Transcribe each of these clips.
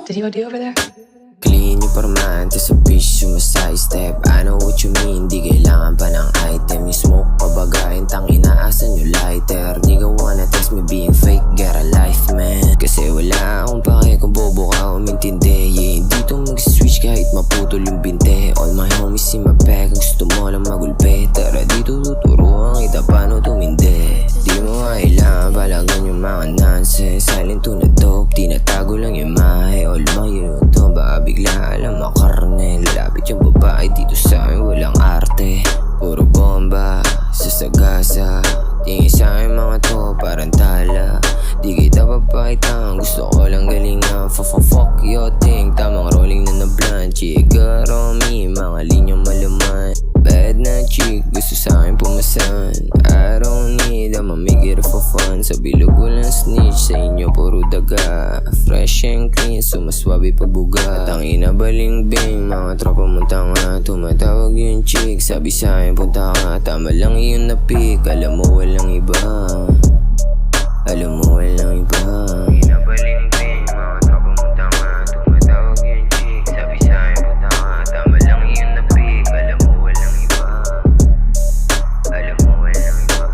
Did he OD over there? Clean yung pormante sa bitch, sumaside step. I know what you mean, di kailangan pa ng item. Yung smoke pabagayin, tangina asan yung lighter. Di ka wanna test me being fake, get a life man. Kasi wala akong pake kung bobo ka umintindi. Yeah, hindi to mag-switch kahit maputol yung binte. All my homies in my bag, gusto mo lang magulpe. Tara dito tuturuan kita paano tumindi. Di mo kailangan palagan yung mga nonsense. Silent to na dope, tinatago lang yung mahe. All my to baka bigla alam makarne. Lalapit yung babae dito sa amin, walang arte. Puro bomba, sasagasa. Tingin sa akin mga to parang tala. Di kita papakita, gusto ko lang galingan. Fuck your thing, tamang rolling na blunt. Chica, Romy, mga linyang malaman. Bad na chick, gusto sa akin pumasan. I don't need a mamigir for fun. Sa bilog walang snitch, sa inyo puro daga. Fresh and clean, sumaswabi pagbuga. At ang inabaling-bing, mga tropa mong tanga. Tumatawag yung chick, sabi sa akin punta ka. Tama lang yun na pick, alam mo walang iba. Alam mo walang iba. Inabaling-bing, mga tropa mong tanga. Tumatawag yung chick, sabi sa akin punta ka. Tama lang yun na pick, alam mo walang iba. Alam mo walang iba.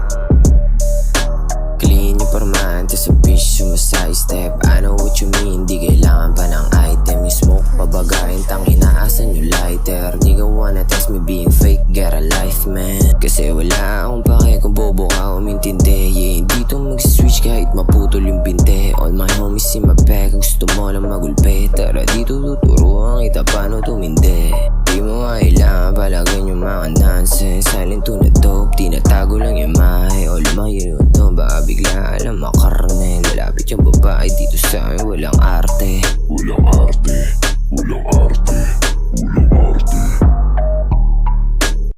Clean yung pormante sa bitch, sumaside step. I know what you mean, di kailangan pa ng item. Yung smoke pabagayin, tangina asan yung lighter. Di ka wanna test me being fake, get a life man. Kasi wala akong pake kung bobo ka umintindi. Yeah, hindi to mag-switch kahit maputol yung binte. All my homies in my bag, gusto mo lang magulpe. Tara dito tuturuan kita paano tumindi. Di mo kailangan palagan yung mga nonsense. Silent to na dope, tinatago lang yung mahe. All my to baka bigla alam makarne. Lalapit yung babae dito sa amin, walang arte.